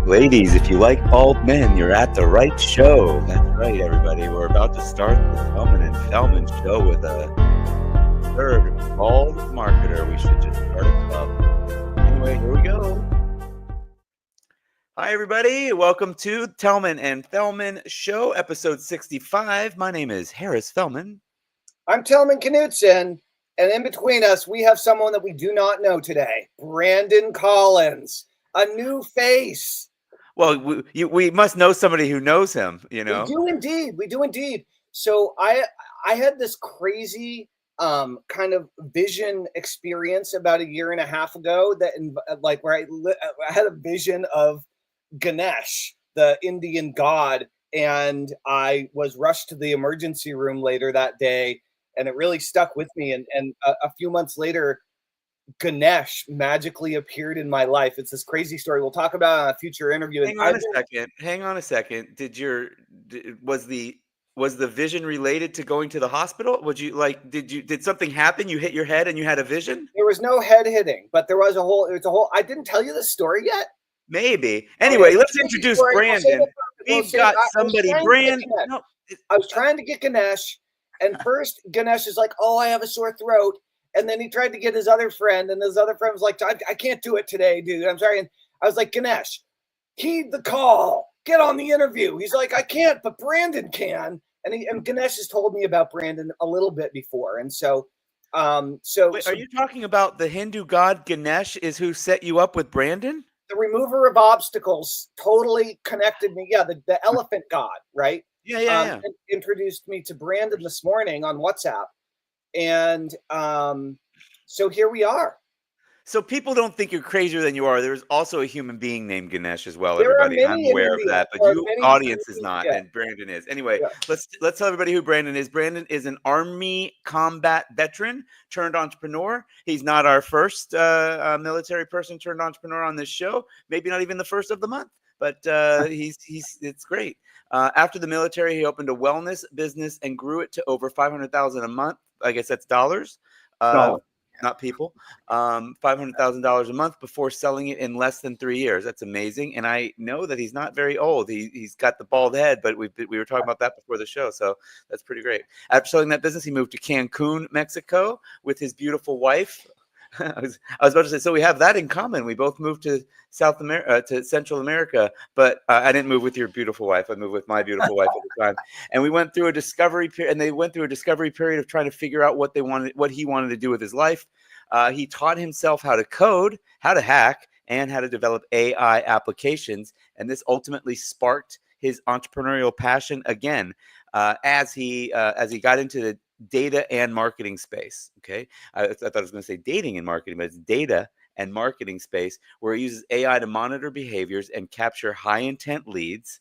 Ladies, if you like bald men, you're at the right show. That's right, everybody. We're about to start the Tellman and Fellman show with a third bald marketer. We should just start a club. Anyway, here we go. Hi, everybody. Welcome to Tellman and Fellman show, episode 65. My name is Harris Fellman. I'm Tellman Knutson, and in between us, we have someone that we do not know today, Brandon Collins, a new face. Well, we must know somebody who knows him, you know. We do indeed. So I had this crazy kind of vision experience about a year and a half ago where I had a vision of Ganesh, the Indian god, and I was rushed to the emergency room later that day, and it really stuck with me. And a few months later, Ganesh magically appeared in my life. It's this crazy story. We'll talk about it on a future interview. Hang on a second. Was the vision related to going to the hospital? Did something happen? You hit your head and you had a vision? There was no head hitting, but there was a whole. I didn't tell you the story yet. Maybe. Anyway, let's introduce Brandon. We've got somebody. Brandon. I was trying to get Ganesh, and first Ganesh is like, "Oh, I have a sore throat." And then he tried to get his other friend, and his other friend was like, I can't do it today, dude. I'm sorry. And I was like, Ganesh, heed the call. Get on the interview. He's like, I can't, but Brandon can. And Ganesh has told me about Brandon a little bit before. And so, Wait, are you talking about the Hindu god Ganesh is who set you up with Brandon? The remover of obstacles totally connected me. Yeah, the elephant god, right? Yeah. Introduced me to Brandon this morning on WhatsApp. And so here we are. So people don't think you're crazier than you are. There's also a human being named Ganesh as well, everybody. I'm aware of that, but audience is not, and Brandon is. Anyway, let's tell everybody who Brandon is. Brandon is an Army combat veteran turned entrepreneur. He's not our first military person turned entrepreneur on this show. Maybe not even the first of the month, but it's great. After the military, he opened a wellness business and grew it to over $500,000 a month. I guess that's dollars, not people. $500,000 a month before selling it in less than 3 years. That's amazing. And I know that he's not very old. He's got the bald head, but we were talking about that before the show, so that's pretty great. After selling that business, he moved to Cancun, Mexico, with his beautiful wife. I was about to say, so we have that in common. We both moved to South America, to Central America, but I didn't move with your beautiful wife. I moved with my beautiful wife at the time, and we went through a discovery period. And they went through a discovery period of trying to figure out what he wanted to do with his life. He taught himself how to code, how to hack, and how to develop AI applications, and this ultimately sparked his entrepreneurial passion again as he got into the data and marketing space. Okay. I thought I was going to say dating and marketing, but it's data and marketing space, where he uses AI to monitor behaviors and capture high intent leads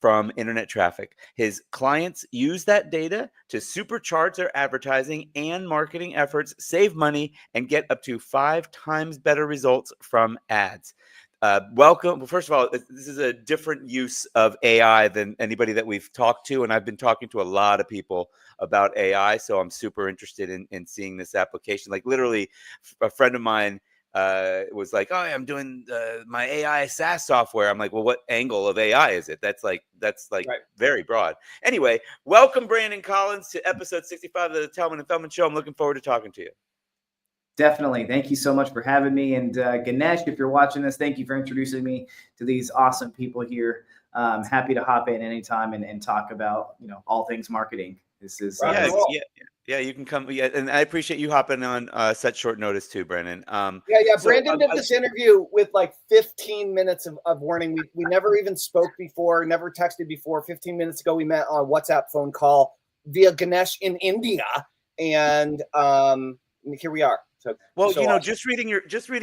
from internet traffic. His clients use that data to supercharge their advertising and marketing efforts, save money, and get up to 5 times better results from ads. Welcome. Well, first of all, this is a different use of AI than anybody that we've talked to. And I've been talking to a lot of people about AI. So I'm super interested in seeing this application. Like literally a friend of mine was like, oh, I'm doing my AI SaaS software. I'm like, well, what angle of AI is it? That's like right. Very broad. Anyway, welcome Brandon Collins to episode 65 of the Tellman and Fellman show. I'm looking forward to talking to you. Definitely. Thank you so much for having me. And Ganesh, if you're watching this, thank you for introducing me to these awesome people here. Happy to hop in anytime and talk about, all things marketing. This is yeah, you can come. Yeah, and I appreciate you hopping on such short notice too, Brandon. Brandon did this interview with like 15 minutes of warning. We never even spoke before, never texted before. 15 minutes ago, we met on a WhatsApp phone call via Ganesh in India, and here we are. Just reading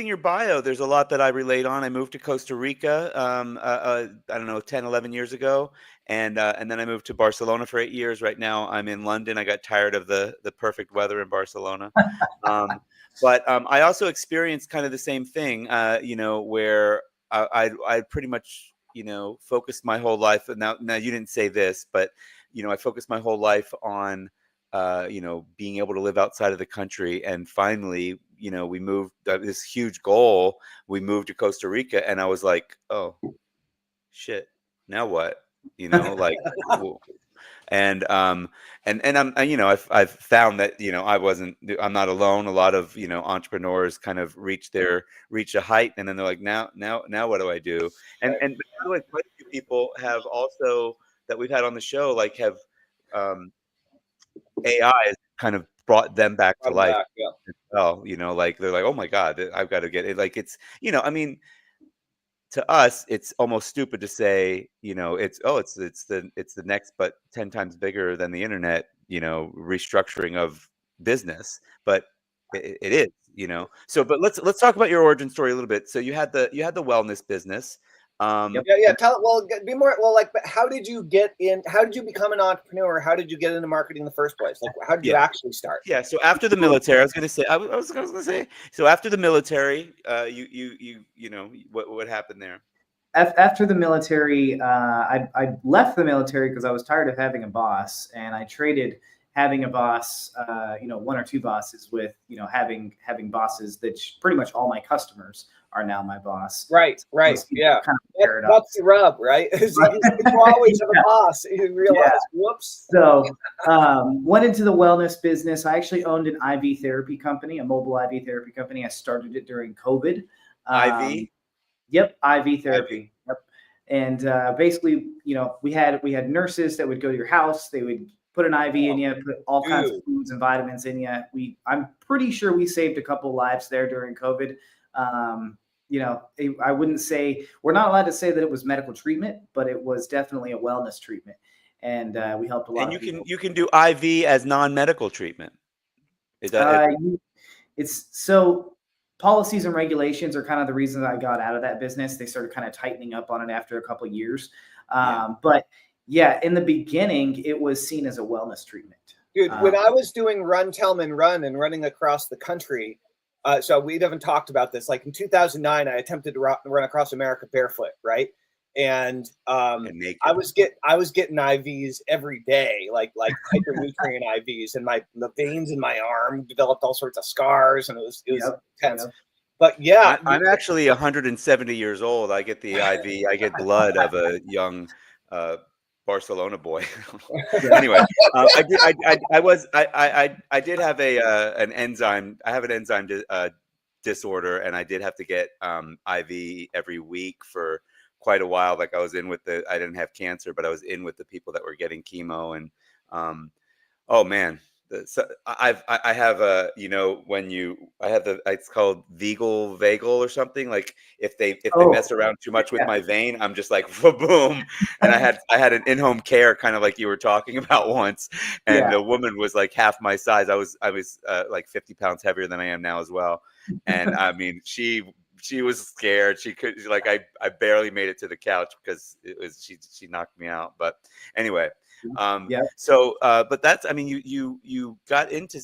your bio, there's a lot that I relate on. I moved to Costa Rica, I don't know, 10, 11 years ago. And then I moved to Barcelona for 8 years. Right now I'm in London. I got tired of the perfect weather in Barcelona. But I also experienced kind of the same thing, where I pretty much, focused my whole life. Now you didn't say this, but, I focused my whole life on being able to live outside of the country. And finally, we moved this huge goal. We moved to Costa Rica, and I was like, oh, shit, now what? You know, like, and I'm, I've found that, I'm not alone. A lot of, entrepreneurs kind of reach a height, and then they're like, now what do I do? And by the way, quite a few people have also, that we've had on the show, like, have, AI has kind of brought them back to life as well. Like, they're like, oh my God, I've got to get it. Like, it's, I mean, to us, it's almost stupid to say, it's the next, but 10 times bigger than the internet, restructuring of business, but it is, So, but let's talk about your origin story a little bit. So you had the wellness business. Be more, like, but how did you get in? How did you become an entrepreneur? How did you get into marketing in the first place? Like, how did you actually start? Yeah. So after the military, I was going to say, so after the military, what happened there? After the military, I left the military because I was tired of having a boss, and I traded having a boss, one or two bosses, with, having bosses that pretty much all my customers are now my boss. Right. Yeah. Kind of that's the rub, right? You always have a boss. You realize, whoops. So went into the wellness business. I actually owned an IV therapy company, a mobile IV therapy company. I started it during COVID. IV? Yep, IV therapy. Yep. And basically, we had nurses that would go to your house. They would put an IV in you, put all kinds of foods and vitamins in you. I'm pretty sure we saved a couple lives there during COVID. I wouldn't say, we're not allowed to say that it was medical treatment, but it was definitely a wellness treatment. And we helped a lot of people. And you can do IV as non-medical treatment. Is that it's so policies and regulations are kind of the reason I got out of that business. They started kind of tightening up on it after a couple of years. But yeah, in the beginning, it was seen as a wellness treatment. Dude, when I was doing Run Tellman Run and running across the country, so we haven't talked about this. Like in 2009, I attempted to run across America barefoot, right? And I was getting IVs every day, like hypernutrient IVs, and the veins in my arm developed all sorts of scars, and it was intense. But yeah, I'm actually 170 years old. I get the IV. I get blood of a young Barcelona boy. Anyway, I did have an enzyme. I have an enzyme disorder, and I did have to get IV every week for quite a while. Like, I was in with I didn't have cancer, but I was in with the people that were getting chemo, and oh man. So I have it's called vagal or something. Like, if they mess around too much with my vein, I'm just like, boom. And I had an in-home care, kind of like you were talking about once, and the woman was like half my size. I was like 50 pounds heavier than I am now as well. And I mean, she was scared. She could, like, I barely made it to the couch because she knocked me out. But anyway. So, but that's, I mean, you got into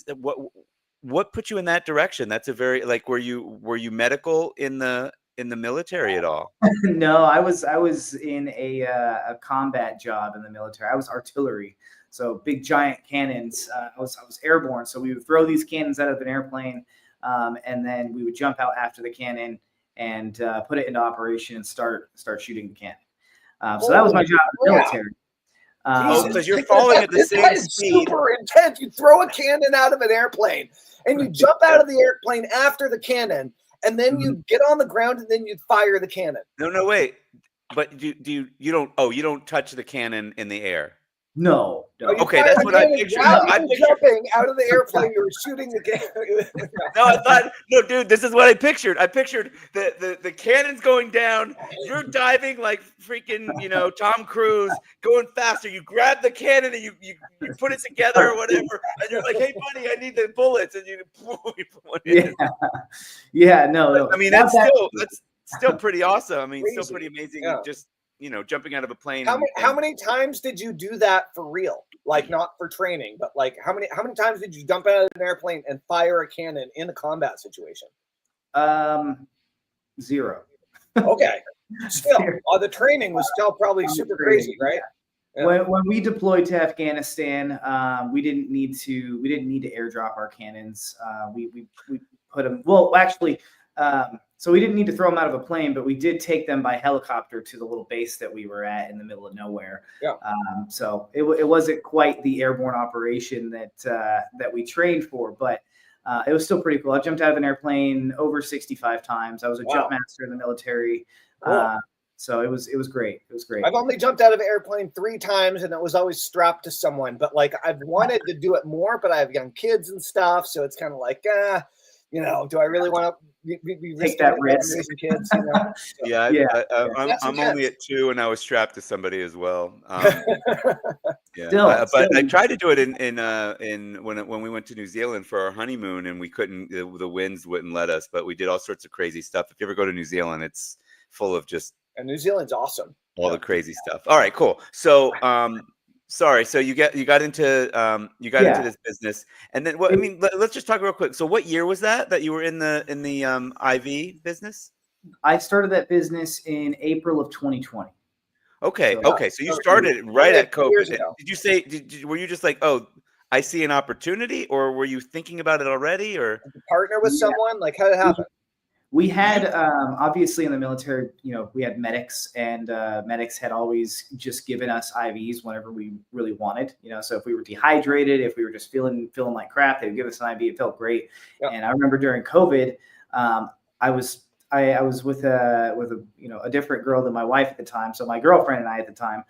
what put you in that direction? That's a very, like, were you medical in the military at all? No, I was in a combat job in the military. I was artillery. So big giant cannons. I was airborne. So we would throw these cannons out of an airplane. And then we would jump out after the cannon and put it into operation and start shooting the cannon. So that was my job in the military. Because you're falling at the same speed. Super intense. You throw a cannon out of an airplane, and you jump out of the airplane after the cannon, and then you get on the ground, and then you fire the cannon. No, wait. But you don't touch the cannon in the air. No. Okay, that's what I pictured. I'm jumping out of the airplane. You were shooting the cannon. No, dude, this is what I pictured. I pictured the cannon's going down. You're diving like freaking, Tom Cruise, going faster. You grab the cannon and you put it together or whatever, and you're like, "Hey, buddy, I need the bullets," and you put one in. Yeah, no. I mean, that's still pretty awesome. I mean, still pretty amazing. Yeah. Just jumping out of a plane. How many times did you do that for real? Like, not for training, but like how many times did you jump out of an airplane and fire a cannon in a combat situation? 0. Okay. Still, the training was still probably super crazy, right? Yeah. When we deployed to Afghanistan, we didn't need to airdrop our cannons. We put them. Well, actually, So we didn't need to throw them out of a plane, but we did take them by helicopter to the little base that we were at in the middle of nowhere. Yeah. So it wasn't quite the airborne operation that we trained for, but it was still pretty cool. I jumped out of an airplane over 65 times. I was a jump master in the military. Cool. So it was great. It was great. I've only jumped out of an airplane 3 times, and it was always strapped to someone. But like, I've wanted to do it more, but I have young kids and stuff, so it's kind of like, do I really want to be take that risk? Kids, you know? So, I'm only at 2, and I was strapped to somebody as well. But I tried to do it in when we went to New Zealand for our honeymoon, and we couldn't. The winds wouldn't let us, but we did all sorts of crazy stuff. If you ever go to New Zealand, it's full of just. And New Zealand's awesome. All the crazy stuff. All right, cool. So, sorry. So you got into into this business, and then what? I mean, let's just talk real quick. So, what year was that you were in the IV business? I started that business in April of 2020. Okay. So you started it right at COVID. Did you say? Were you just like, oh, I see an opportunity, or were you thinking about it already, or partner with someone? Like, how did it happen? We had, obviously in the military, we had medics, and medics had always just given us IVs whenever we really wanted, so if we were dehydrated, if we were just feeling like crap, they would give us an IV. It felt great. Yep. And I remember during COVID, I was with a different girl than my wife at the time. So my girlfriend and I at the time,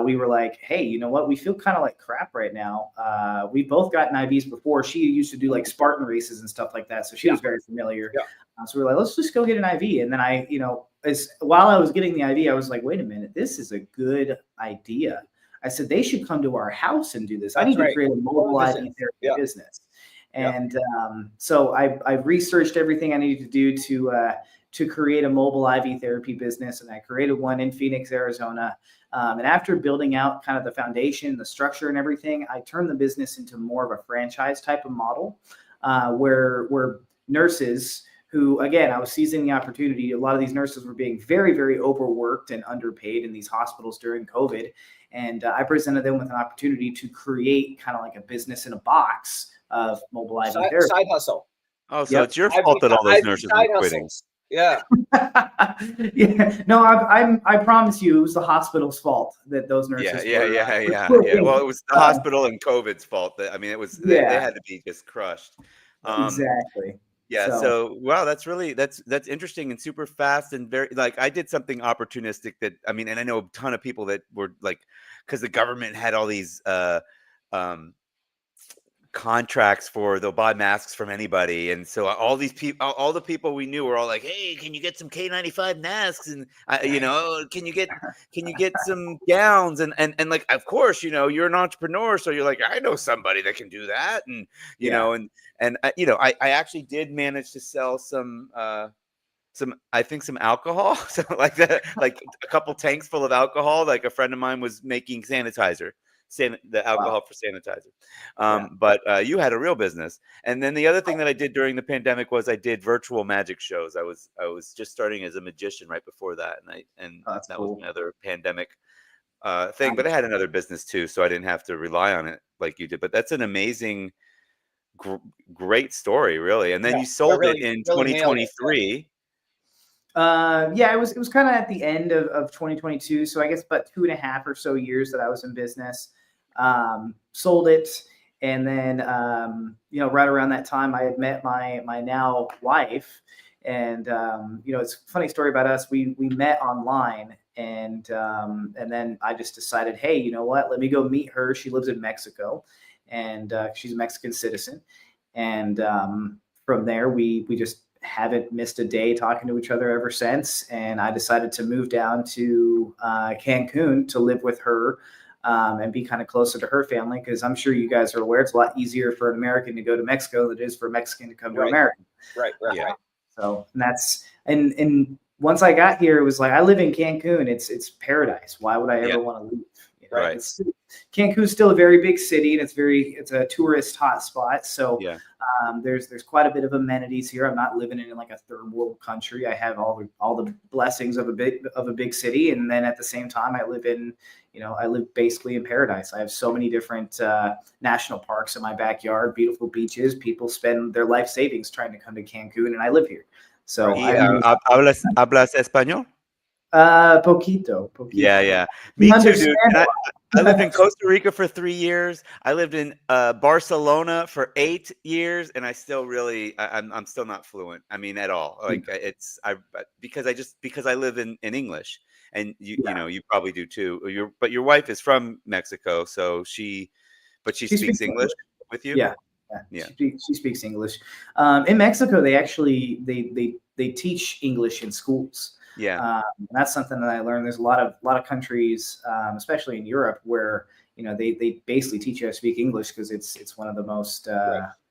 we were like, hey, you know what? We feel kind of like crap right now. We both gotten IVs before. She used to do like Spartan races and stuff like that. So she was very familiar. Yeah. So we were like, let's just go get an IV. And then while I was getting the IV, I was like, wait a minute, this is a good idea. I said, they should come to our house and do this. I need to create a mobile IV therapy business. And so I researched everything I needed to do to create a mobile IV therapy business. And I created one in Phoenix, Arizona. And after building out kind of the foundation, the structure and everything, I turned the business into more of a franchise type of model where nurses who, again, I was seizing the opportunity. A lot of these nurses were being very, very overworked and underpaid in these hospitals during COVID. And I presented them with an opportunity to create kind of like a business in a box of mobile IV therapy. Side hustle. Oh, so it's your fault that all those nurses were quitting. Yeah. No, I promise you, it was the hospital's fault that those nurses. Yeah. Well, it was the hospital and COVID's fault. I mean, it was they had to be just crushed. Exactly. Yeah. So wow, that's interesting and super fast and very I did something opportunistic that and I know a ton of people that were like, because the government had all these contracts they'll buy masks from anybody, and so all these people, all the people we knew were all like, hey, can you get some K95 masks, and can you get some gowns, and like, of course, you're an entrepreneur, so you're like, I know somebody that can do that, and I actually did manage to sell some alcohol, so like a couple tanks full of alcohol. Like a friend of mine was making sanitizer. The alcohol for sanitizer. But you had a real business. And then the other thing that I did during the pandemic was I did virtual magic shows. I was just starting as a magician right before that. And that cool. was another pandemic thing, but I had another business too, so I didn't have to rely on it like you did. But that's an amazing, great story, really. And then you sold it in 2023. It was kind of at the end of 2022. So I guess about 2.5 or so years that I was in business. Sold it. And then, right around that time I had met my now wife, and, it's a funny story about us. We met online, and then I just decided, hey, you know what, let me go meet her. She lives in Mexico, and she's a Mexican citizen. And from there, we just haven't missed a day talking to each other ever since. And I decided to move down to Cancun to live with her and be kind of closer to her family, because I'm sure you guys are aware it's a lot easier for an American to go to Mexico than it is for a Mexican to come to America. Right. So and once I got here, it was like, I live in Cancun. It's paradise. Why would I ever want to leave? Right. Cancun's still a very big city, and it's a tourist hotspot. So there's quite a bit of amenities here. I'm not living in like a third world country. I have all the blessings of a big city, and then at the same time, I live basically in paradise. I have so many different national parks in my backyard, beautiful beaches. People spend their life savings trying to come to Cancun, and I live here. So hablas español? Poquito. Yeah. Me too, dude. And I lived in Costa Rica for 3 years. I lived in Barcelona for 8 years, and I still I'm still not fluent. I mean, at all. Like because I live in English, and you know you probably do too. But your wife is from Mexico, so she speaks English with you. Yeah. She speaks English. In Mexico, they actually they teach English in schools. Yeah, that's something that I learned. There's a lot of countries, especially in Europe, where they basically teach you how to speak English because it's one of the most.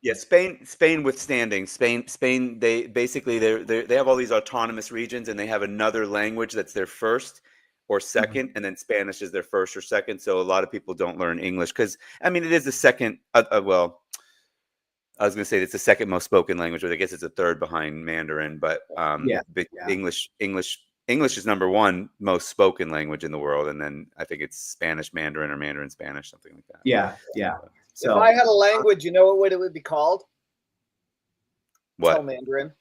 Yeah, Spain withstanding. Spain. They basically they have all these autonomous regions, and they have another language that's their first or second, and then Spanish is their first or second. So a lot of people don't learn English because I mean it is the second. Well, I was going to say it's the second most spoken language, but I guess it's a third behind Mandarin. But English is number one most spoken language in the world, and then I think it's Spanish Mandarin or Mandarin Spanish, something like that. Yeah. So, if I had a language, you know what it would be called? What? Tellmandarin.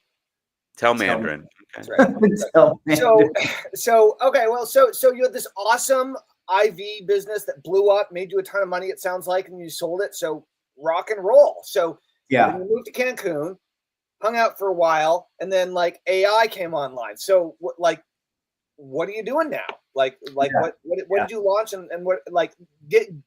Tellmandarin. Okay. That's right. So okay. Well, so you had this awesome IV business that blew up, made you a ton of money. It sounds like, and you sold it. So rock and roll. So when you moved to Cancun, hung out for a while, and then like AI came online. So what are you doing now? What did you launch and what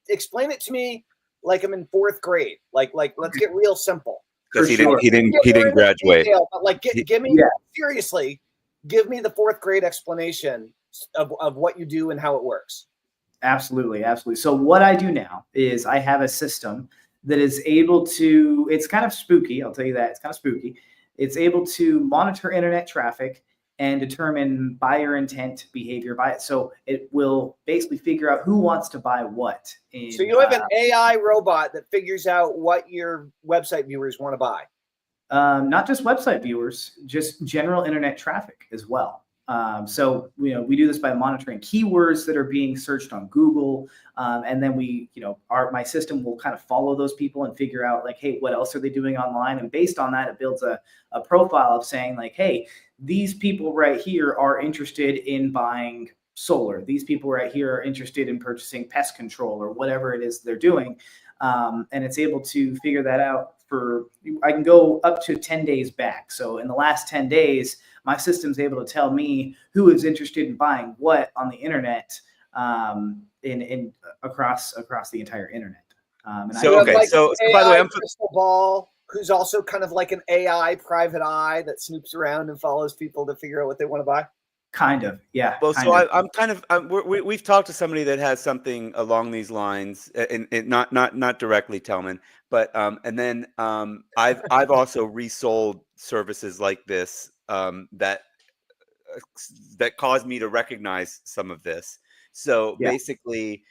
explain it to me like I'm in 4th grade. Like let's get real simple. Because he didn't graduate. Detail, but give me seriously, give me the 4th grade explanation of what you do and how it works. Absolutely. So what I do now is I have a system that is able to, it's kind of spooky. I'll tell you that it's kind of spooky. It's able to monitor internet traffic and determine buyer intent behavior by it. So it will basically figure out who wants to buy what. So you have an AI robot that figures out what your website viewers want to buy. Not just website viewers, just general internet traffic as well. So we do this by monitoring keywords that are being searched on Google, and then my system will kind of follow those people and figure out like, hey, what else are they doing online? And based on that, it builds a profile of saying like, hey, these people right here are interested in buying solar. These people right here are interested in purchasing pest control or whatever it is they're doing, and it's able to figure that out. I can go up to 10 days back. So in the last 10 days, my system's able to tell me who is interested in buying what on the internet, across the entire internet. So by the way, I'm crystal ball, who's also kind of like an AI private eye that snoops around and follows people to figure out what they want to buy. Kind of, yeah. Well, we've talked to somebody that has something along these lines, and not directly Tellman, but and then I've also resold services like this that caused me to recognize some of this. So basically,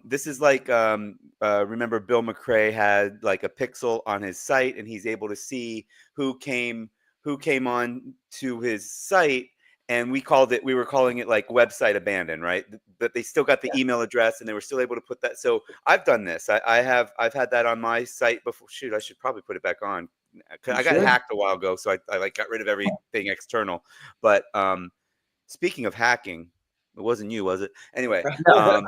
this is like remember Bill McRae had like a pixel on his site, and he's able to see who came on to his site. And we were calling it like website abandon, right? But they still got the email address, and they were still able to put that. So I've done this. I've had that on my site before. Shoot, I should probably put it back on. I got hacked a while ago, so I like got rid of everything external. But speaking of hacking, it wasn't you, was it? Anyway, no,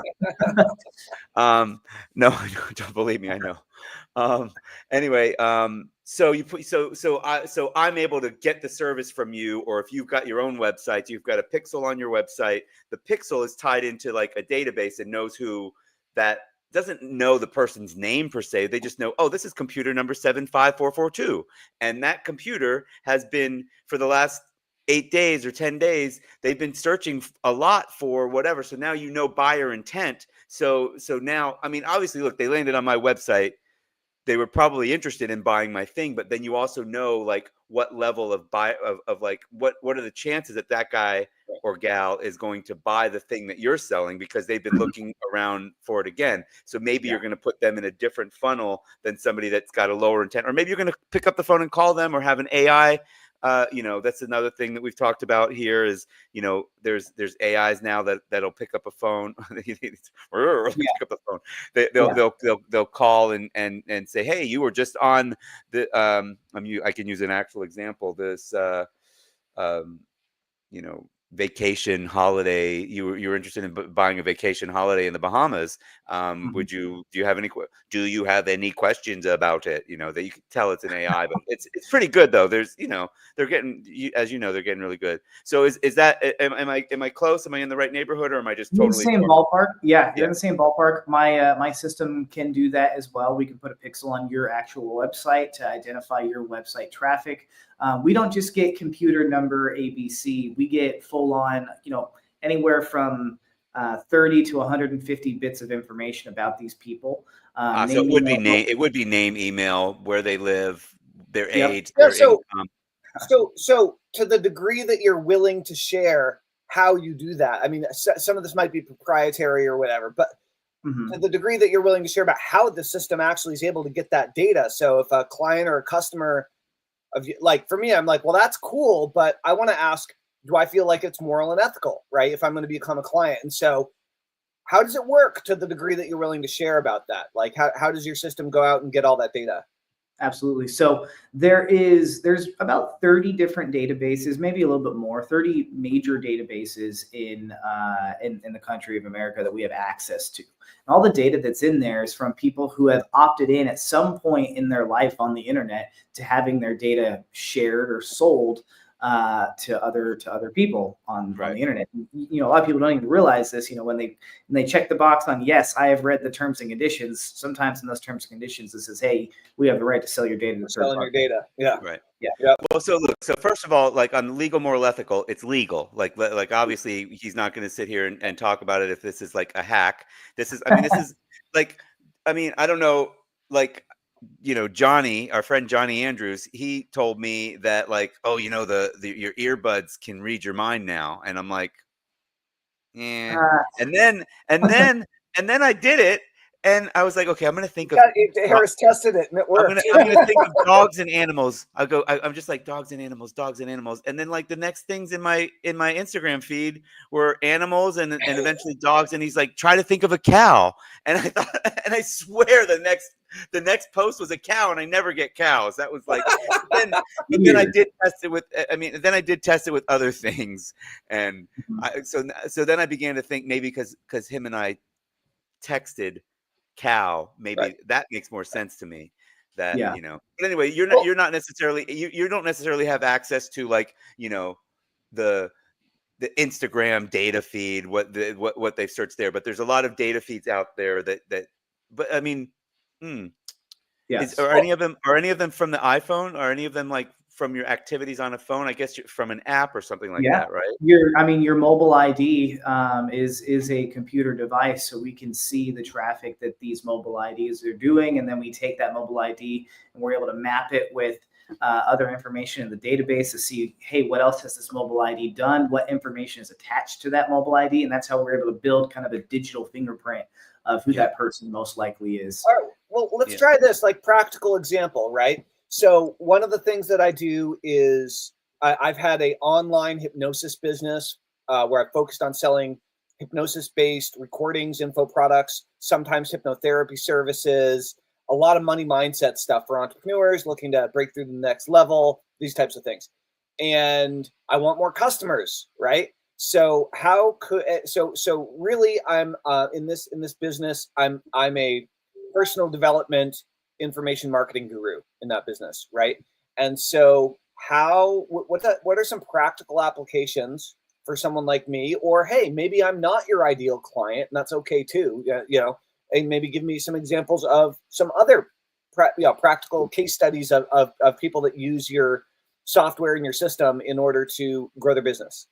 don't believe me. I know. Anyway, so I'm able to get the service from you, or if you've got your own website, you've got a pixel on your website. The pixel is tied into like a database and knows who that doesn't know the person's name per se. They just know, oh, this is computer number 75442. And that computer has been for the last 8 days or 10 days, they've been searching a lot for whatever. So now you know buyer intent. So now, I mean, obviously, look, they landed on my website. They were probably interested in buying my thing, but then you also know like what level of like what are the chances that guy or gal is going to buy the thing that you're selling because they've been looking around for it again. So maybe you're going to put them in a different funnel than somebody that's got a lower intent, or maybe you're going to pick up the phone and call them, or have an AI. That's another thing that we've talked about here is, there's AIs now that'll pick up a phone. Pick up the phone. They'll call and say, hey, you were just on the, I can use an actual example. This, you know, vacation holiday, you were interested in buying a vacation holiday in the Bahamas, do you have any questions about it, you know, that you can tell it's an AI, but it's pretty good though. There's, you know, they're getting, as you know, they're getting really good. So is that, am I close? Am I in the right neighborhood, or am I just you're totally in the same ballpark? Yeah, you're in the same ballpark. My system can do that as well. We can put a pixel on your actual website to identify your website traffic. We don't just get computer number ABC. We get full on, you know, anywhere from 30 to 150 bits of information about these people. So it would be name, email, where they live, their age, yeah, their income. So to the degree that you're willing to share how you do that, I mean, some of this might be proprietary or whatever, but to the degree that you're willing to share about how the system actually is able to get that data. So if a client or a customer of, like, for me, I'm like, well, that's cool, but I want to ask, do I feel like it's moral and ethical, right? If I'm going to become a client. And so how does it work to the degree that you're willing to share about that? Like, how does your system go out and get all that data? Absolutely. So there's about 30 different databases, maybe a little bit more, 30 major databases in the country of America that we have access to. And all the data that's in there is from people who have opted in at some point in their life on the internet to having their data shared or sold to other people on the internet. You know, a lot of people don't even realize this. You know, when they check the box on yes, I have read the terms and conditions. Sometimes in those terms and conditions, it says, hey, we have the right to sell your data. Selling your data, yeah, right, yeah. Well, so look. So first of all, like on legal, moral, ethical, it's legal. Like obviously, he's not going to sit here and talk about it if this is like a hack. This is, I mean, this is like, I mean, I don't know, like, you know, Johnny, our friend Johnny Andrews, he told me that, like, oh, you know, your earbuds can read your mind now, and I'm like, yeah. And then I did it, and I was like, okay, I'm gonna think of Harris tested it, and it worked. I'm gonna think of dogs and animals. I'm just like dogs and animals, and then like the next things in my Instagram feed were animals and eventually dogs, and he's like, try to think of a cow, and I thought, and I swear the next post was a cow, and I never get cows. That was like, then I did test it with, then I did test it with other things, and so then I began to think maybe because him and I texted cow, maybe that makes more sense to me, that you know. But anyway, you're not necessarily, you don't necessarily have access to, like, you know, the Instagram data feed, what they've searched there, but there's a lot of data feeds out there that but I mean, are any of them from the iPhone? Are any of them like from your activities on a phone? I guess from an app or something like that, right? Your mobile ID is a computer device, so we can see the traffic that these mobile IDs are doing, and then we take that mobile ID and we're able to map it with other information in the database to see, hey, what else has this mobile ID done? What information is attached to that mobile ID? And that's how we're able to build kind of a digital fingerprint of who that person most likely is. All right, well, let's try this, like, practical example, right? So one of the things that I do is I've had an online hypnosis business where I focused on selling hypnosis-based recordings, info products, sometimes hypnotherapy services, a lot of money mindset stuff for entrepreneurs looking to break through the next level, these types of things. And I want more customers, right? So so really, I'm in this business, I'm a personal development information marketing guru in that business, right? And so what are some practical applications for someone like me? Or hey, maybe I'm not your ideal client, and that's okay too, you know, and maybe give me some examples of some other practical case studies of people that use your software and your system in order to grow their business.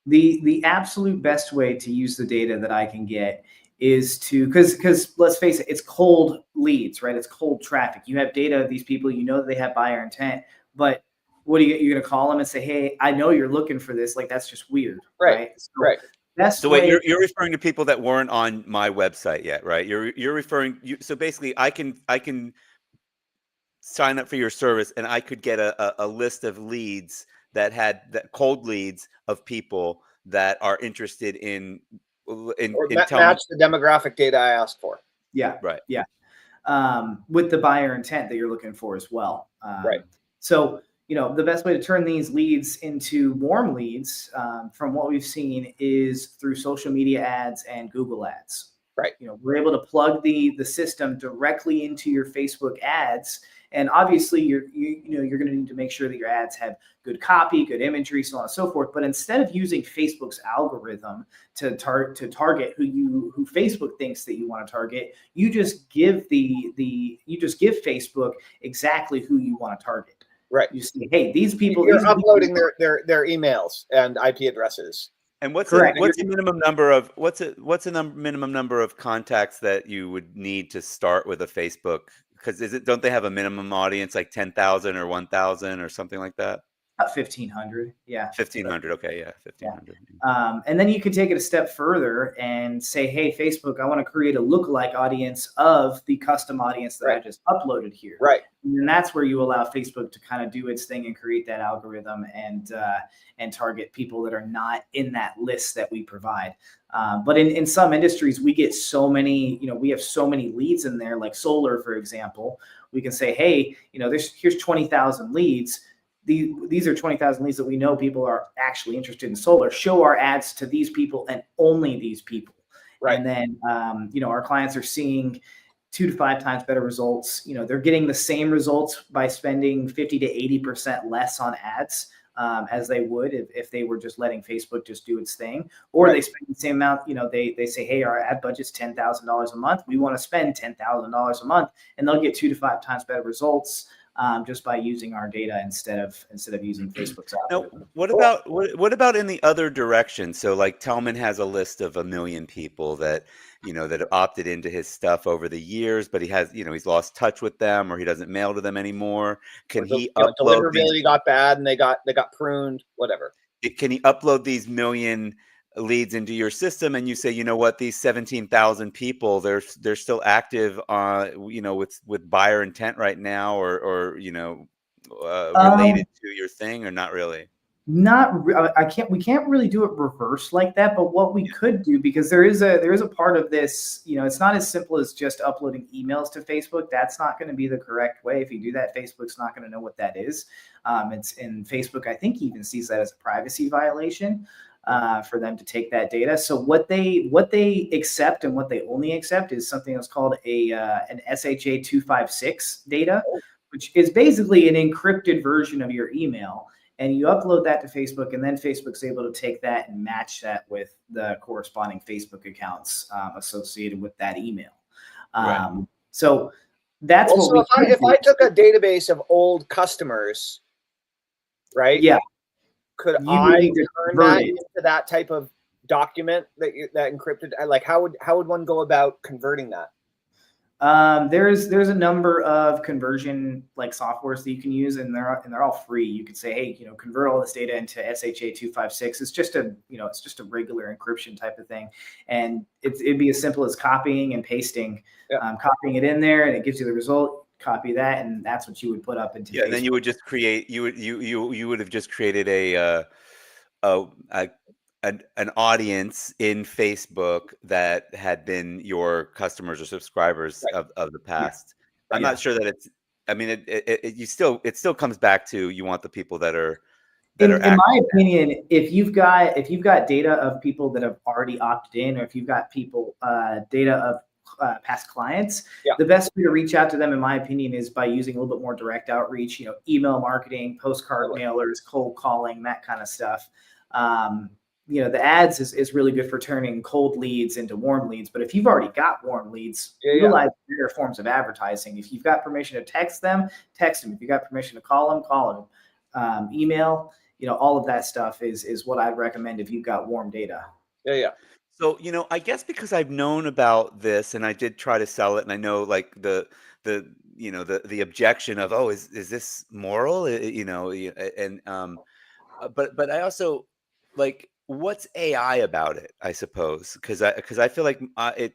The absolute best way to use the data that I can get is to, because let's face it, it's cold leads, right? It's cold traffic. You have data of these people, you know that they have buyer intent, but what you're going to call them and say, hey, I know you're looking for this. Like, that's just weird, right? So wait, you're referring to people that weren't on my website yet, right? You're referring, so basically I can sign up for your service and I could get a list of leads that cold leads of people that are interested in match the demographic data I asked for. Yeah. Right. Yeah. With the buyer intent that you're looking for as well. Right. So the best way to turn these leads into warm leads, from what we've seen, is through social media ads and Google ads. Right. We're able to plug the system directly into your Facebook ads. And obviously you're going to need to make sure that your ads have good copy, good imagery, so on and so forth. But instead of using Facebook's algorithm to target who Facebook thinks that you want to target, you just give Facebook exactly who you want to target. Right. You say, hey, these people. You're uploading their emails and IP addresses. And what's a minimum number of minimum number of contacts that you would need to start with a Facebook? Because don't they have a minimum audience like 10,000 or 1,000 or something like that? About 1,500, yeah. 1,500, okay, yeah, 1,500. Yeah. And then you can take it a step further and say, hey, Facebook, I want to create a lookalike audience of the custom audience that I just uploaded here. Right. And that's where you allow Facebook to kind of do its thing and create that algorithm and target people that are not in that list that we provide. But in some industries, we get so many, we have so many leads in there, like solar, for example. We can say, hey, here's 20,000 leads. These are 20,000 leads that we know people are actually interested in solar. Show our ads to these people and only these people. Right. And then, our clients are seeing 2 to 5 times better results. They're getting the same results by spending 50 to 80% less on ads as they would if they were just letting Facebook just do its thing. Or they spend the same amount. They say, hey, our ad budget's $10,000 a month. We want to spend $10,000 a month, and they'll get 2 to 5 times better results. Just by using our data instead of using Facebook's algorithm. Now, what about in the other direction? So, like, Tellman has a list of 1 million people that that have opted into his stuff over the years, but he has he's lost touch with them, or he doesn't mail to them anymore. Can he upload? Deliverability got bad, and they got pruned. Whatever. Can he upload these million leads into your system, and you say, you know what, these 17,000 people, they're still active with buyer intent right now, or related to your thing, or not really? We can't really do it reverse like that, but what we could do, because there is a part of this, it's not as simple as just uploading emails to Facebook. That's not going to be the correct way. If you do that, Facebook's not going to know what that is. It's in Facebook, I think, even sees that as a privacy violation. For them to take that data. So what they accept and what they only accept is something that's called an SHA 256 data, which is basically an encrypted version of your email. And you upload that to Facebook, and then Facebook's able to take that and match that with the corresponding Facebook accounts associated with that email. So that's what if I took a database of old customers, right? Yeah. Could I turn that into that type of document that encrypted? Like, how would one go about converting that? There's a number of conversion softwares that you can use, and they're all free. You could say, hey, convert all this data into SHA 256. It's just a regular encryption type of thing, and it'd be as simple as copying and pasting, copying it in there, and it gives you the result. Copy that, and that's what you would put up into Facebook. And then you would just create you would have just created an audience in Facebook that had been your customers or subscribers of the past. I'm not sure that it's, it still comes back to, you want the people that are in my opinion, if you've got data of people that have already opted in, or if you've got people data of past clients, the best way to reach out to them, in my opinion, is by using a little bit more direct outreach, email marketing, postcard mailers, cold calling, that kind of stuff. The ads is really good for turning cold leads into warm leads. But if you've already got warm leads, utilize better forms of advertising. If you've got permission to text them, text them. If you've got permission to call them, call them. Email, all of that stuff is what I'd recommend if you've got warm data. Yeah. So, I guess because I've known about this, and I did try to sell it, and I know the objection of, oh, is this moral? And but I also what's AI about it, I suppose, because I feel like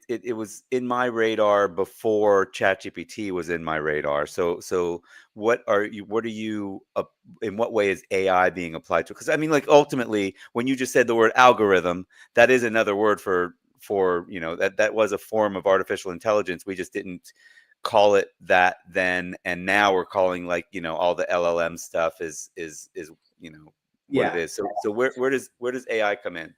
it was in my radar before ChatGPT was in my radar. So what are you in what way is AI being applied to? Because ultimately, when you just said the word algorithm, that is another word for that was a form of artificial intelligence. We just didn't call it that then, and now we're calling like, you know, all the LLM stuff is you know what it is. So where does AI come in?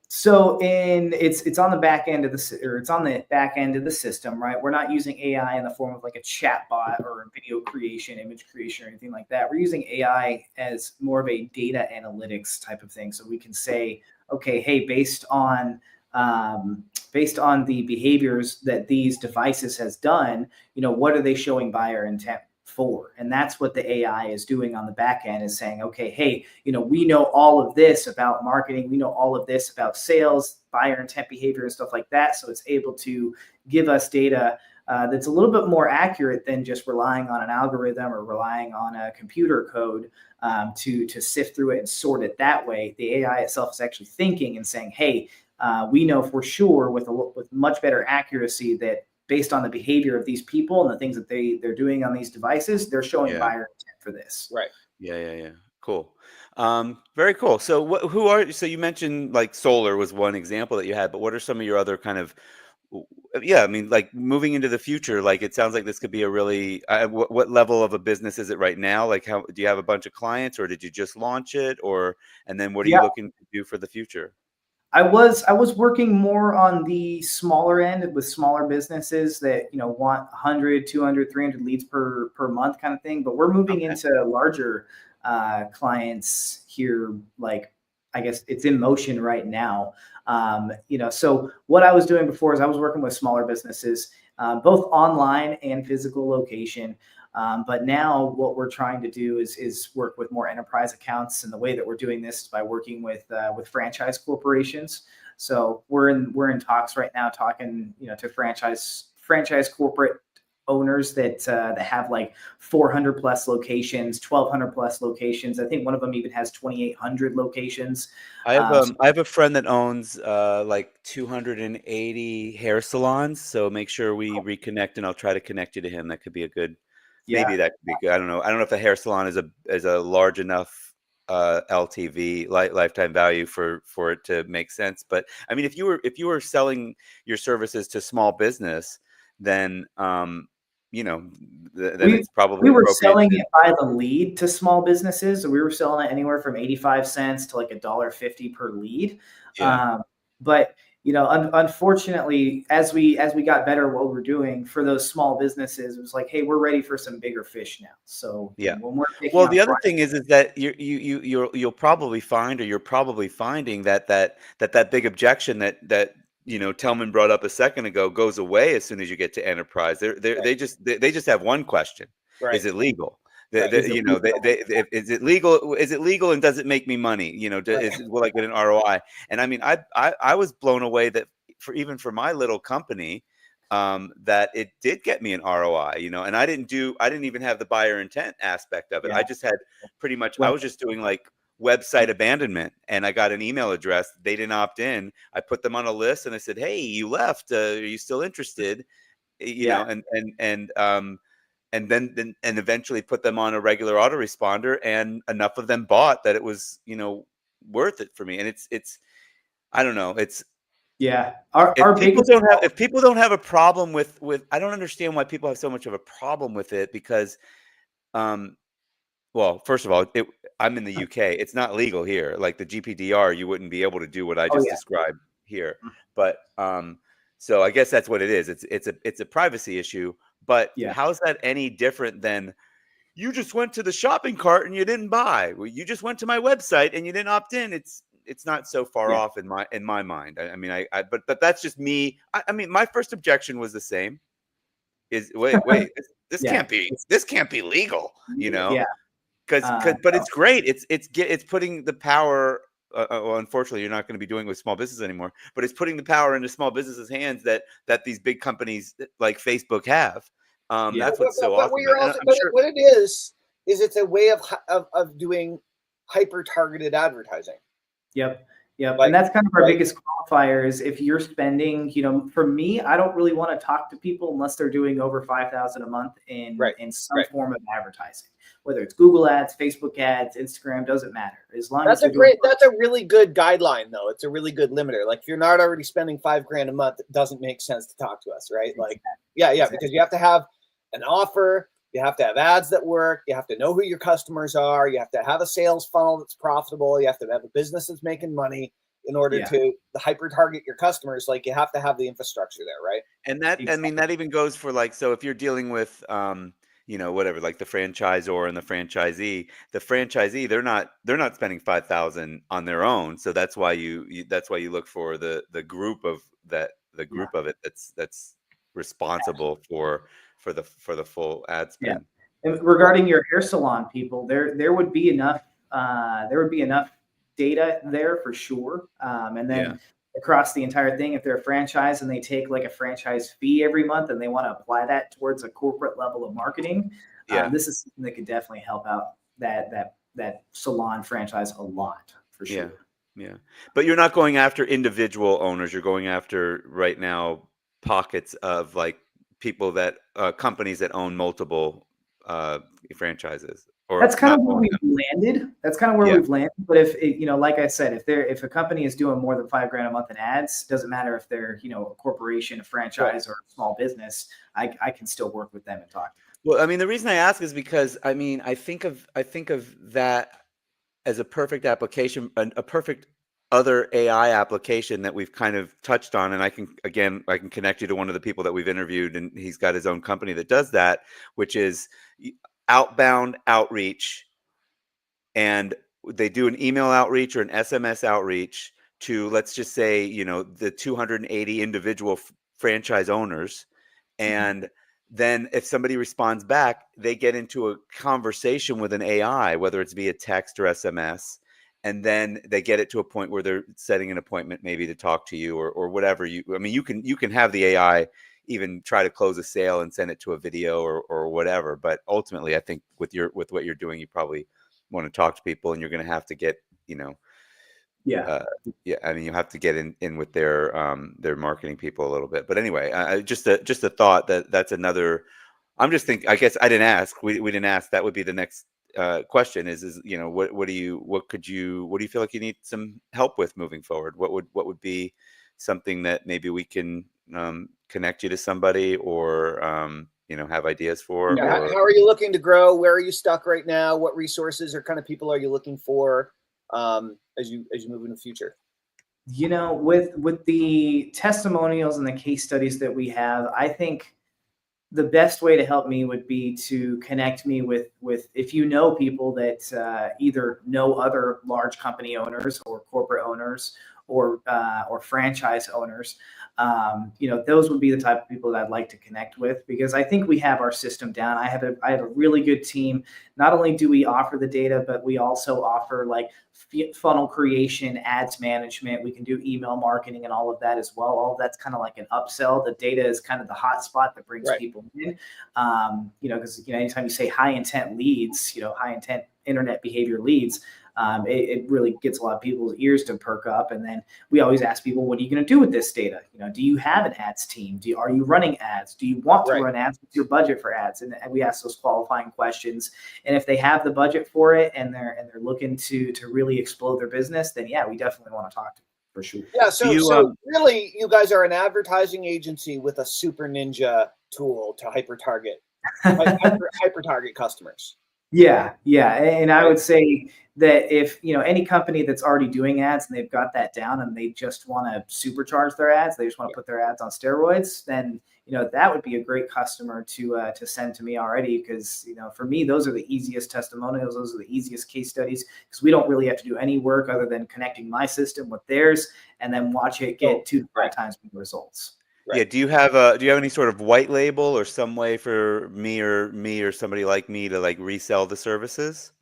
So it's on the back end of the system, right? We're not using AI in the form of like a chat bot or video creation, image creation, or anything like that. We're using AI as more of a data analytics type of thing. So we can say, okay, hey, based on the behaviors that these devices has done, you know, what are they showing buyer intent for? And that's what the AI is doing on the back end, is saying, okay, hey, you know, we know all of this about marketing, we know all of this about sales, buyer intent behavior and stuff like that. So it's able to give us data that's a little bit more accurate than just relying on an algorithm or relying on a computer code to sift through it and sort it that way. The AI itself is actually thinking and saying, hey, we know for sure with much better accuracy that based on the behavior of these people and the things that they're doing on these devices, they're showing buyer intent for this. Right. Yeah. Cool. Very cool. So so you mentioned like solar was one example that you had, but what are some of your other kind of, I mean, like moving into the future, like it sounds like this could be a really, what level of a business is it right now? Like how, do you have a bunch of clients or did you just launch it, and then what are you looking to do for the future? I was working more on the smaller end with smaller businesses that, you know, want 100, 200, 300 leads per month kind of thing. But we're moving into larger clients here. Like, I guess it's in motion right now. You know, so what I was doing before is I was working with smaller businesses, both online and physical location. But now what we're trying to do is work with more enterprise accounts. And the way that we're doing this is by working with franchise corporations. So we're in talks right now, talking, you know, to franchise corporate owners that have like 400 plus locations, 1,200 plus locations. I think one of them even has 2,800 locations. I have a friend that owns like 280 hair salons. So make sure we reconnect, and I'll try to connect you to him. That could be a good. Maybe that could be good. I don't know. I don't know if the hair salon is a large enough LTV, lifetime value for it to make sense. But I mean, if you were selling your services to small business, then you know, then it's probably we were selling it by the lead to small businesses. So we were selling it anywhere from 85 cents to like $1.50 per lead. Yeah. But you know, unfortunately, as we got better at what we're doing for those small businesses, it was like, hey, we're ready for some bigger fish now. So yeah. When we're well, the other thing is that you'll probably find, or you're probably finding that big objection that you know Tellman brought up a second ago goes away as soon as you get to enterprise. They just have one question: Is it legal? You know, is it legal? Is it legal, and does it make me money? You know, will I get an ROI? And I mean, I was blown away that even for my little company, that it did get me an ROI. You know, and I didn't even have the buyer intent aspect of it. I just had pretty much. I was just doing like website abandonment, and I got an email address. They didn't opt in. I put them on a list, and I said, "Hey, you left. Are you still interested?" You know, and then eventually put them on a regular autoresponder, and enough of them bought that it was, you know, worth it for me. And it's I don't know, it's if people don't have a problem with I don't understand why people have so much of a problem with it, because well, first of all, I'm in the UK. It's not legal here. Like the GPDR, you wouldn't be able to do what I just described here. But so I guess that's what it is. It's a privacy issue. But how's that any different than you just went to the shopping cart and you didn't buy? Well, you just went to my website and you didn't opt in. It's not so far off in my mind. I mean, but that's just me. I mean, my first objection was the same. Is wait, this can't be legal, you know? But it's great. It's putting the power. Well, unfortunately, you're not going to be doing it with small business anymore. But it's putting the power into small businesses' hands that these big companies like Facebook have. That's what's so awesome. What it is it's a way of doing hyper targeted advertising. Yep. And that's kind of our biggest qualifier is if you're spending, you know, for me, I don't really want to talk to people unless they're doing over 5,000 a month in some form of advertising, whether it's Google ads, Facebook ads, Instagram, doesn't matter. As long as that's a really good guideline though. It's a really good limiter. Like if you're not already spending $5,000 a month, it doesn't make sense to talk to us, right? Like, because you have to have an offer. You have to have ads that work. You have to know who your customers are. You have to have a sales funnel that's profitable. You have to have a business that's making money in order to hyper target your customers. Like, you have to have the infrastructure there, right? And that, I mean, that even goes for like, so if you're dealing with, whatever, like the franchisor and the franchisee, they're not spending 5,000 on their own. So that's why that's why you look for the group of of it that's responsible for the full ad spend. And regarding your hair salon people, there would be enough data there for sure. And then across the entire thing, if they're a franchise and they take like a franchise fee every month and they want to apply that towards a corporate level of marketing, this is something that could definitely help out that salon franchise a lot for sure. Yeah. But you're not going after individual owners. You're going after right now pockets of like people that companies that own multiple franchises. Or that's kind of where we've landed. That's kind of where we've landed. But if like I said, if a company is doing more than $5,000 a month in ads, doesn't matter if they're a corporation, a franchise, or a small business, I can still work with them and talk to them. Well, I mean, the reason I ask is because I mean, I think of that as a perfect application, a perfect other AI application that we've kind of touched on. And I can connect you to one of the people that we've interviewed, and he's got his own company that does that, which is outbound outreach. And they do an email outreach or an SMS outreach to, let's just say, the 280 individual franchise owners. And then if somebody responds back, they get into a conversation with an AI, whether it's via text or SMS. And then they get it to a point where they're setting an appointment maybe to talk to you or whatever. You can have the AI even try to close a sale and send it to a video or whatever. But ultimately, I think with what you're doing, you probably want to talk to people, and you're going to have to get, I mean, you have to get in with their marketing people a little bit. But anyway, just a thought that's another. I'm just thinking. I guess I didn't ask. We didn't ask. That would be the next question. Is what do you feel like you need some help with moving forward? What would be something that maybe we can connect you to somebody or have ideas for? How are you looking to grow? Where are you stuck right now? What resources or kind of people are you looking for as you move in the future? With the testimonials and the case studies that we have, I think the best way to help me would be to connect me with if people that either know other large company owners or corporate owners or franchise owners. Those would be the type of people that I'd like to connect with, because I think we have our system down. I have a really good team. Not only do we offer the data, but we also offer like funnel creation, ads management. We can do email marketing and all of that as well. All of that's kind of like an upsell. The data is kind of the hot spot that brings people in. Because anytime you say high intent leads, high intent internet behavior leads, it really gets a lot of people's ears to perk up. And then we always ask people, what are you going to do with this data? Do you have an ads team? Are you running ads? Do you want to run ads? What's your budget for ads? And we ask those qualifying questions. And if they have the budget for it and they're looking to really explode their business, then we definitely want to talk to them for sure. Yeah. So really, you guys are an advertising agency with a super ninja tool to hyper target customers. Yeah. And I would say that if, any company that's already doing ads and they've got that down and they just want to supercharge their ads, they just want to put their ads on steroids, then, that would be a great customer to send to me already. Because, for me, those are the easiest testimonials. Those are the easiest case studies, because we don't really have to do any work other than connecting my system with theirs and then watch it get 2 to 5 times more results. Right. Yeah. Do you have any sort of white label or some way for me or somebody like me to like resell the services?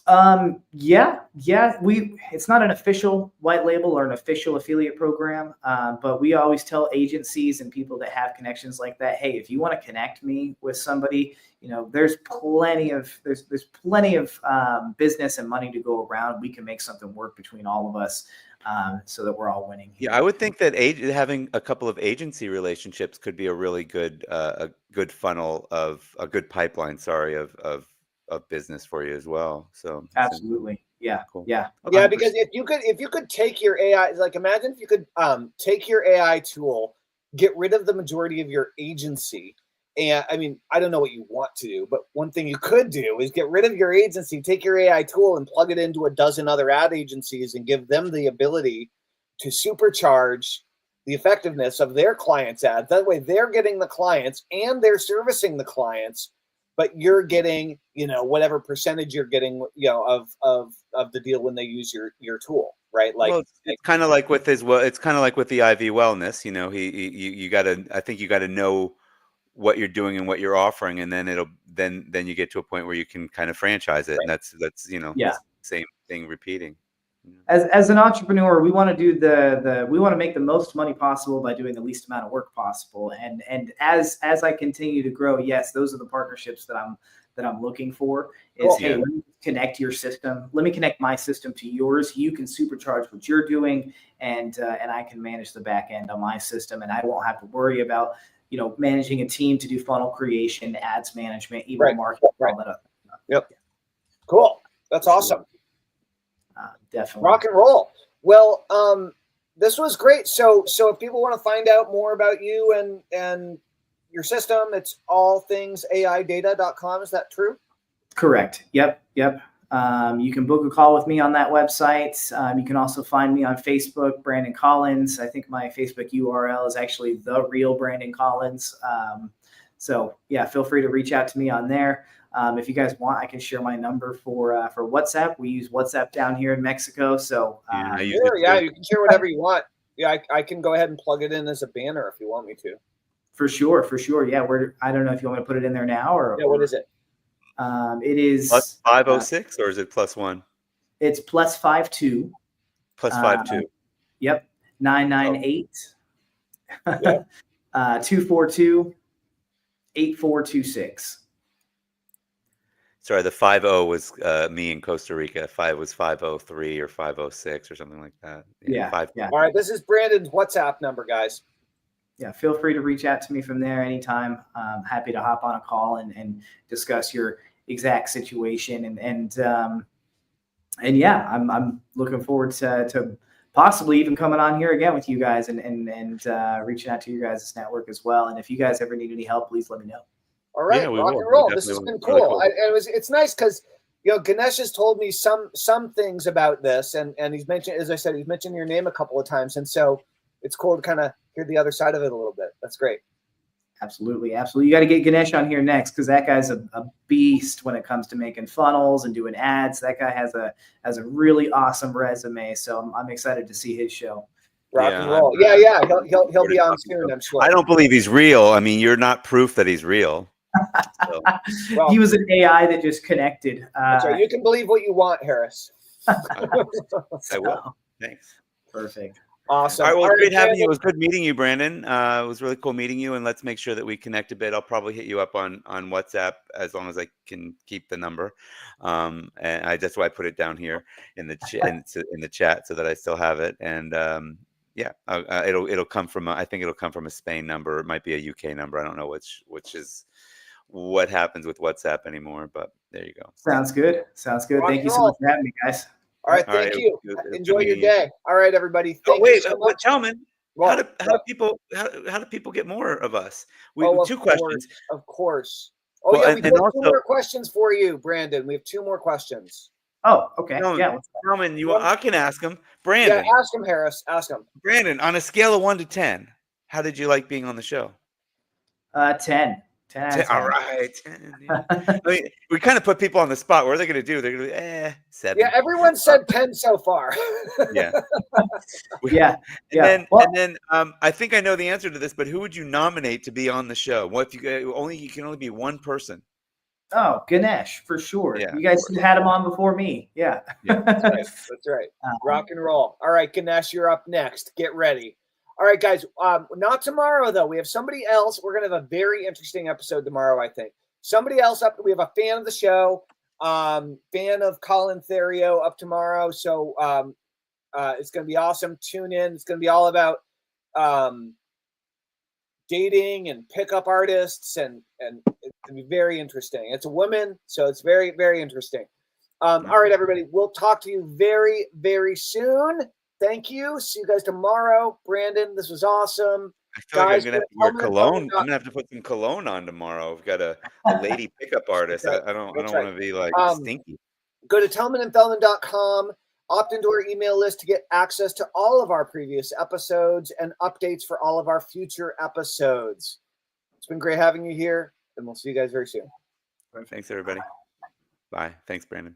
It's not an official white label or an official affiliate program, but we always tell agencies and people that have connections like that, hey, if you want to connect me with somebody, there's plenty of business and money to go around. We can make something work between all of us, so that we're all winning. Yeah, I would think that having a couple of agency relationships could be a really good a good funnel of a good pipeline. Of business for you as well. So absolutely. Yeah. Cool. Yeah. Okay. Yeah. Because if you could take your AI, like imagine if you could take your AI tool, get rid of the majority of your agency, And I mean, I don't know what you want to do, but one thing you could do is get rid of your agency, take your AI tool and plug it into a dozen other ad agencies and give them the ability to supercharge the effectiveness of their clients' ads. That way they're getting the clients and they're servicing the clients, but you're getting, whatever percentage you're getting, of the deal when they use your tool, right? Like, well, it's kind of like with it's kind of like with the IV Wellness, you gotta, I think you gotta know what you're doing and what you're offering, and then then you get to a point where you can kind of franchise it, and that's yeah, the same thing repeating. As an entrepreneur, we want to do we want to make the most money possible by doing the least amount of work possible. And as I continue to grow, yes, those are the partnerships that I'm looking for. Is hey, let me connect your system. Let me connect my system to yours. You can supercharge what you're doing, and I can manage the back end on my system, and I won't have to worry about managing a team to do funnel creation, ads management, email marketing, all that other stuff. Yep. Cool. That's awesome. Definitely. Rock and roll. Well, this was great. So if people want to find out more about you and your system, it's allthingsaidata.com. Is that true? Correct. Yep. You can book a call with me on that website. You can also find me on Facebook, Brandon Collins. I think my Facebook URL is actually The Real Brandon Collins. So yeah, feel free to reach out to me on there. If you guys want, I can share my number for WhatsApp. We use WhatsApp down here in Mexico. So you can share whatever you want. Yeah, I can go ahead and plug it in as a banner if you want me to. For sure. Yeah, I don't know if you want me to put it in there now or. Yeah, what is it? It is plus 506 or is it +1? It's +52. +52. Yep. 998 242 8426. Sorry, the 50 was me in Costa Rica. 5 was 503 or 506 or something like that. Yeah. All right, this is Brandon's WhatsApp number, guys. Yeah, feel free to reach out to me from there anytime. I'm happy to hop on a call and discuss your exact situation. And yeah, I'm looking forward to possibly even coming on here again with you guys and reaching out to your guys' network as well. And if you guys ever need any help, please let me know. All right, rock and roll. This has been cool. Really cool. It's nice because Ganesh has told me some things about this, and he's mentioned, as I said, he's mentioned your name a couple of times, and so it's cool to kind of hear the other side of it a little bit. That's great. Absolutely. You got to get Ganesh on here next because that guy's a beast when it comes to making funnels and doing ads. That guy has a really awesome resume, so I'm excited to see his show. Rock and roll. Yeah. He'll be on soon, I'm sure. I don't believe he's real. I mean, you're not proof that he's real. So. Well, he was an AI that just connected. That's right. You can believe what you want, Harris. I will. Thanks. Perfect. Awesome. All right. Well, great having you. It was good meeting you, Brandon. It was really cool meeting you. And let's make sure that we connect a bit. I'll probably hit you up on WhatsApp as long as I can keep the number. And that's why I put it down here in the in the chat so that I still have it. And yeah, it'll come from I think it'll come from a Spain number. It might be a UK number. I don't know which is what happens with WhatsApp anymore. But there you go. Sounds good. Thank you so much for having me, guys. All right, thank you. Enjoy your day. All right, everybody. Thank you so much. Tellman, how do people get more of us? We have two questions. Of course. Oh, well, yeah, we have 2 more questions for you, Brandon. We have 2 more questions. Oh, okay. Tellman, I can ask him. Brandon. Yeah, ask him, Harris. Ask him. Brandon, on a scale of 1 to 10, how did you like being on the show? 10. 10. All right. 10, yeah. I mean, we kind of put people on the spot. What are they going to do? They're going to be 7. Yeah, everyone said 10 so far. Yeah. And then I think I know the answer to this, but who would you nominate to be on the show? What if you can only be one person? Oh, Ganesh, for sure. Yeah, you guys had him on before me. Yeah. That's right. Rock and roll. All right, Ganesh, you're up next. Get ready. All right, guys. Not tomorrow, though. We have somebody else. We're going to have a very interesting episode tomorrow, I think. Somebody else up. We have a fan of the show, fan of Colin Therio up tomorrow. So it's going to be awesome. Tune in. It's going to be all about dating and pickup artists, and it's going to be very interesting. It's a woman, so it's very, very interesting. All right, everybody. We'll talk to you very, very soon. Thank you. See you guys tomorrow. Brandon, this was awesome. I feel like I'm gonna have to wear cologne. I'm gonna have to put some cologne on tomorrow. I've got a lady pickup artist. I don't want to be like stinky. Go to tellmanandfellman.com, opt into our email list to get access to all of our previous episodes and updates for all of our future episodes. It's been great having you here, and we'll see you guys very soon. Thanks, everybody. Bye. Thanks, Brandon.